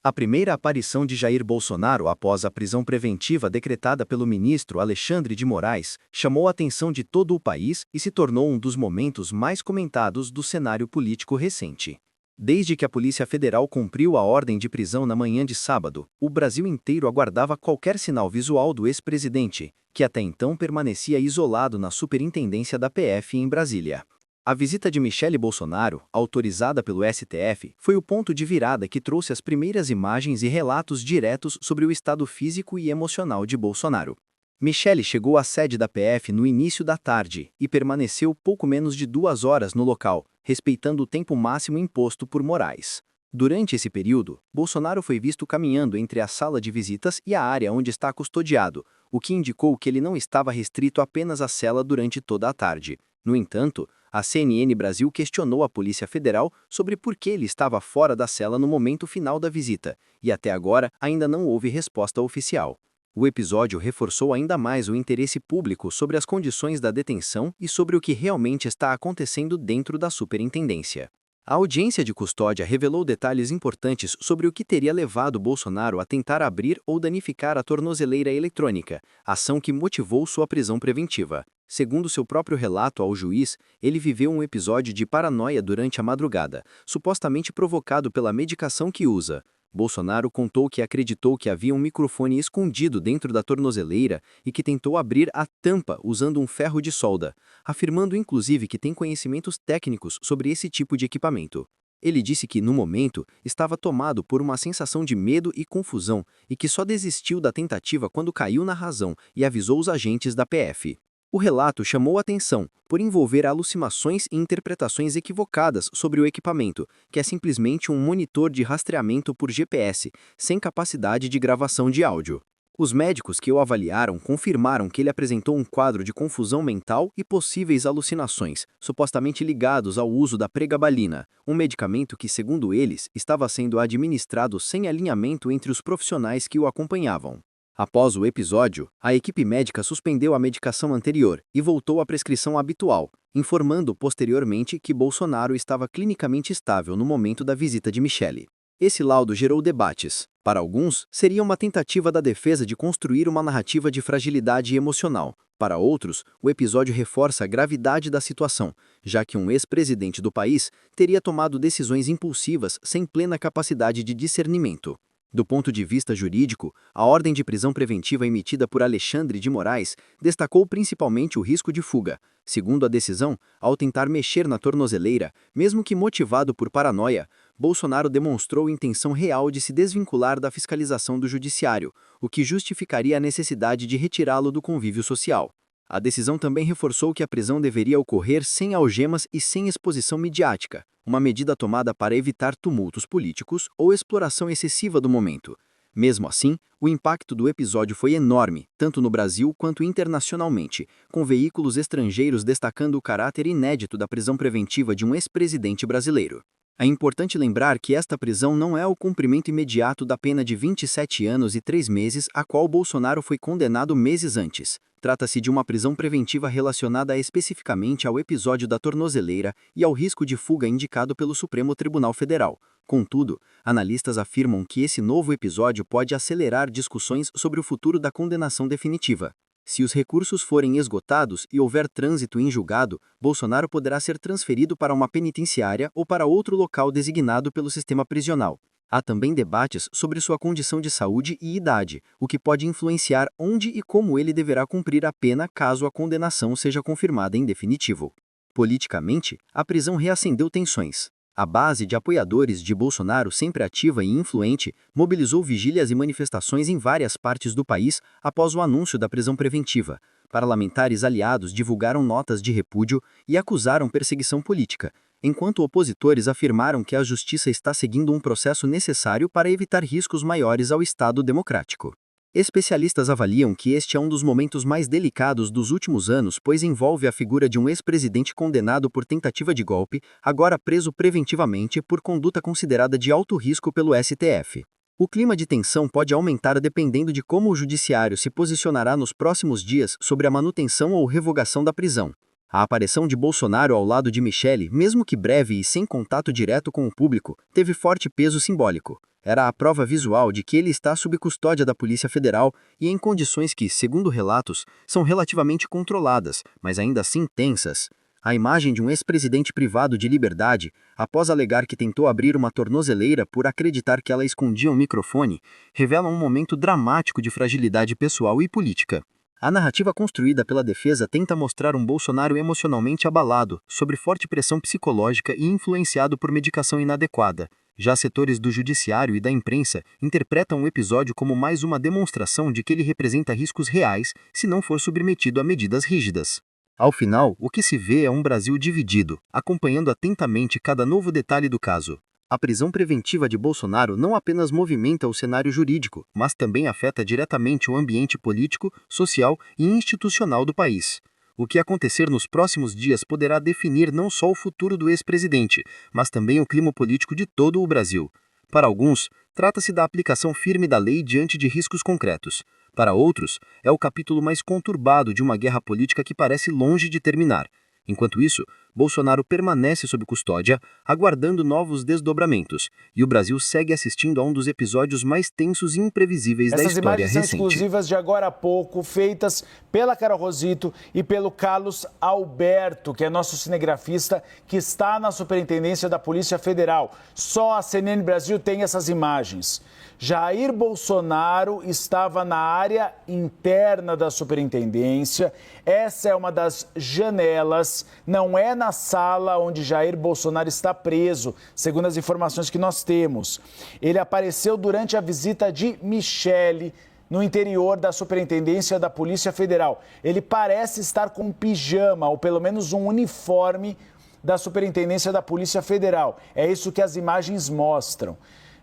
A primeira aparição de Jair Bolsonaro após a prisão preventiva decretada pelo ministro Alexandre de Moraes chamou a atenção de todo o país e se tornou um dos momentos mais comentados do cenário político recente. Desde que a Polícia Federal cumpriu a ordem de prisão na manhã de sábado, o Brasil inteiro aguardava qualquer sinal visual do ex-presidente, que até então permanecia isolado na superintendência da PF em Brasília. A visita de Michele Bolsonaro, autorizada pelo STF, foi o ponto de virada que trouxe as primeiras imagens e relatos diretos sobre o estado físico e emocional de Bolsonaro. Michele chegou à sede da PF no início da tarde e permaneceu pouco menos de 2 horas no local, respeitando o tempo máximo imposto por Moraes. Durante esse período, Bolsonaro foi visto caminhando entre a sala de visitas e a área onde está custodiado, o que indicou que ele não estava restrito apenas à cela durante toda a tarde. No entanto, a CNN Brasil questionou a Polícia Federal sobre por que ele estava fora da cela no momento final da visita, e até agora ainda não houve resposta oficial. O episódio reforçou ainda mais o interesse público sobre as condições da detenção e sobre o que realmente está acontecendo dentro da superintendência. A audiência de custódia revelou detalhes importantes sobre o que teria levado Bolsonaro a tentar abrir ou danificar a tornozeleira eletrônica, ação que motivou sua prisão preventiva. Segundo seu próprio relato ao juiz, ele viveu um episódio de paranoia durante a madrugada, supostamente provocado pela medicação que usa. Bolsonaro contou que acreditou que havia um microfone escondido dentro da tornozeleira e que tentou abrir a tampa usando um ferro de solda, afirmando inclusive que tem conhecimentos técnicos sobre esse tipo de equipamento. Ele disse que, no momento, estava tomado por uma sensação de medo e confusão e que só desistiu da tentativa quando caiu na razão e avisou os agentes da PF. O relato chamou atenção por envolver alucinações e interpretações equivocadas sobre o equipamento, que é simplesmente um monitor de rastreamento por GPS, sem capacidade de gravação de áudio. Os médicos que o avaliaram confirmaram que ele apresentou um quadro de confusão mental e possíveis alucinações, supostamente ligados ao uso da pregabalina, um medicamento que, segundo eles, estava sendo administrado sem alinhamento entre os profissionais que o acompanhavam. Após o episódio, a equipe médica suspendeu a medicação anterior e voltou à prescrição habitual, informando posteriormente que Bolsonaro estava clinicamente estável no momento da visita de Michele. Esse laudo gerou debates. Para alguns, seria uma tentativa da defesa de construir uma narrativa de fragilidade emocional. Para outros, o episódio reforça a gravidade da situação, já que um ex-presidente do país teria tomado decisões impulsivas sem plena capacidade de discernimento. Do ponto de vista jurídico, a ordem de prisão preventiva emitida por Alexandre de Moraes destacou principalmente o risco de fuga. Segundo a decisão, ao tentar mexer na tornozeleira, mesmo que motivado por paranoia, Bolsonaro demonstrou intenção real de se desvincular da fiscalização do judiciário, o que justificaria a necessidade de retirá-lo do convívio social. A decisão também reforçou que a prisão deveria ocorrer sem algemas e sem exposição midiática, uma medida tomada para evitar tumultos políticos ou exploração excessiva do momento. Mesmo assim, o impacto do episódio foi enorme, tanto no Brasil quanto internacionalmente, com veículos estrangeiros destacando o caráter inédito da prisão preventiva de um ex-presidente brasileiro. É importante lembrar que esta prisão não é o cumprimento imediato da pena de 27 anos e 3 meses a qual Bolsonaro foi condenado meses antes. Trata-se de uma prisão preventiva relacionada especificamente ao episódio da tornozeleira e ao risco de fuga indicado pelo Supremo Tribunal Federal. Contudo, analistas afirmam que esse novo episódio pode acelerar discussões sobre o futuro da condenação definitiva. Se os recursos forem esgotados e houver trânsito em julgado, Bolsonaro poderá ser transferido para uma penitenciária ou para outro local designado pelo sistema prisional. Há também debates sobre sua condição de saúde e idade, o que pode influenciar onde e como ele deverá cumprir a pena caso a condenação seja confirmada em definitivo. Politicamente, a prisão reacendeu tensões. A base de apoiadores de Bolsonaro, sempre ativa e influente, mobilizou vigílias e manifestações em várias partes do país após o anúncio da prisão preventiva. Parlamentares aliados divulgaram notas de repúdio e acusaram perseguição política, enquanto opositores afirmaram que a justiça está seguindo um processo necessário para evitar riscos maiores ao Estado democrático. Especialistas avaliam que este é um dos momentos mais delicados dos últimos anos, pois envolve a figura de um ex-presidente condenado por tentativa de golpe, agora preso preventivamente por conduta considerada de alto risco pelo STF. O clima de tensão pode aumentar dependendo de como o judiciário se posicionará nos próximos dias sobre a manutenção ou revogação da prisão. A aparição de Bolsonaro ao lado de Michele, mesmo que breve e sem contato direto com o público, teve forte peso simbólico. Era a prova visual de que ele está sob custódia da Polícia Federal e em condições que, segundo relatos, são relativamente controladas, mas ainda assim tensas. A imagem de um ex-presidente privado de liberdade, após alegar que tentou abrir uma tornozeleira por acreditar que ela escondia um microfone, revela um momento dramático de fragilidade pessoal e política. A narrativa construída pela defesa tenta mostrar um Bolsonaro emocionalmente abalado, sob forte pressão psicológica e influenciado por medicação inadequada. Já setores do judiciário e da imprensa interpretam o episódio como mais uma demonstração de que ele representa riscos reais se não for submetido a medidas rígidas. Ao final, o que se vê é um Brasil dividido, acompanhando atentamente cada novo detalhe do caso. A prisão preventiva de Bolsonaro não apenas movimenta o cenário jurídico, mas também afeta diretamente o ambiente político, social e institucional do país. O que acontecer nos próximos dias poderá definir não só o futuro do ex-presidente, mas também o clima político de todo o Brasil. Para alguns, trata-se da aplicação firme da lei diante de riscos concretos. Para outros, é o capítulo mais conturbado de uma guerra política que parece longe de terminar. Enquanto isso, Bolsonaro permanece sob custódia, aguardando novos desdobramentos, e o Brasil segue assistindo a um dos episódios mais tensos e imprevisíveis da história recente. Essas imagens são exclusivas de agora há pouco, feitas pela Carol Rosito e pelo Carlos Alberto, que é nosso cinegrafista, que está na Superintendência da Polícia Federal. Só a CNN Brasil tem essas imagens. Jair Bolsonaro estava na área interna da superintendência. Essa é uma das janelas, não é na sala onde Jair Bolsonaro está preso, segundo as informações que nós temos. Ele apareceu durante a visita de Michele no interior da Superintendência da Polícia Federal. Ele parece estar com um pijama, ou pelo menos um uniforme da Superintendência da Polícia Federal. É isso que as imagens mostram.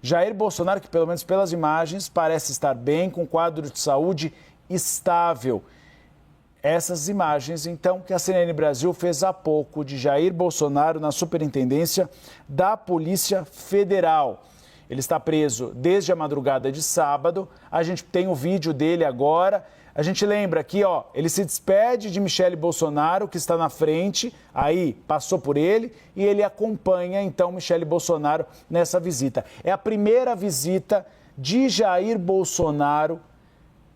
Jair Bolsonaro, que pelo menos pelas imagens, parece estar bem, com quadro de saúde estável. Essas imagens, então, que a CNN Brasil fez há pouco de Jair Bolsonaro na Superintendência da Polícia Federal. Ele está preso desde a madrugada de sábado. A gente tem o vídeo dele agora. A gente lembra aqui, ó, ele se despede de Michele Bolsonaro, que está na frente, aí passou por ele, e ele acompanha, então, Michele Bolsonaro nessa visita. É a primeira visita de Jair Bolsonaro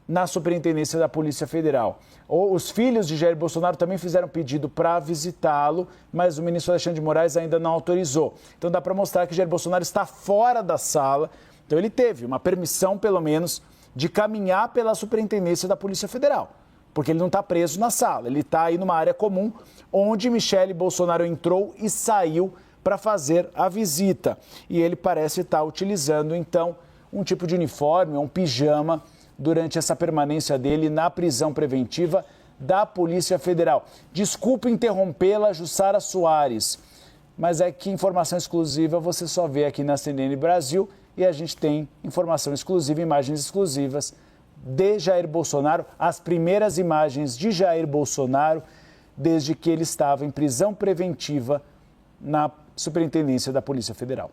na Superintendência da Polícia Federal. Os filhos de Jair Bolsonaro também fizeram pedido para visitá-lo, mas o ministro Alexandre de Moraes ainda não autorizou. Então dá para mostrar que Jair Bolsonaro está fora da sala. Então ele teve uma permissão, pelo menos, de caminhar pela Superintendência da Polícia Federal, porque ele não está preso na sala, ele está aí numa área comum, onde Michele Bolsonaro entrou e saiu para fazer a visita. E ele parece estar utilizando, então, um tipo de uniforme, um pijama, durante essa permanência dele na prisão preventiva da Polícia Federal. Desculpe interrompê-la, Jussara Soares, mas é que informação exclusiva você só vê aqui na CNN Brasil, e a gente tem informação exclusiva, imagens exclusivas de Jair Bolsonaro, as primeiras imagens de Jair Bolsonaro desde que ele estava em prisão preventiva na Superintendência da Polícia Federal.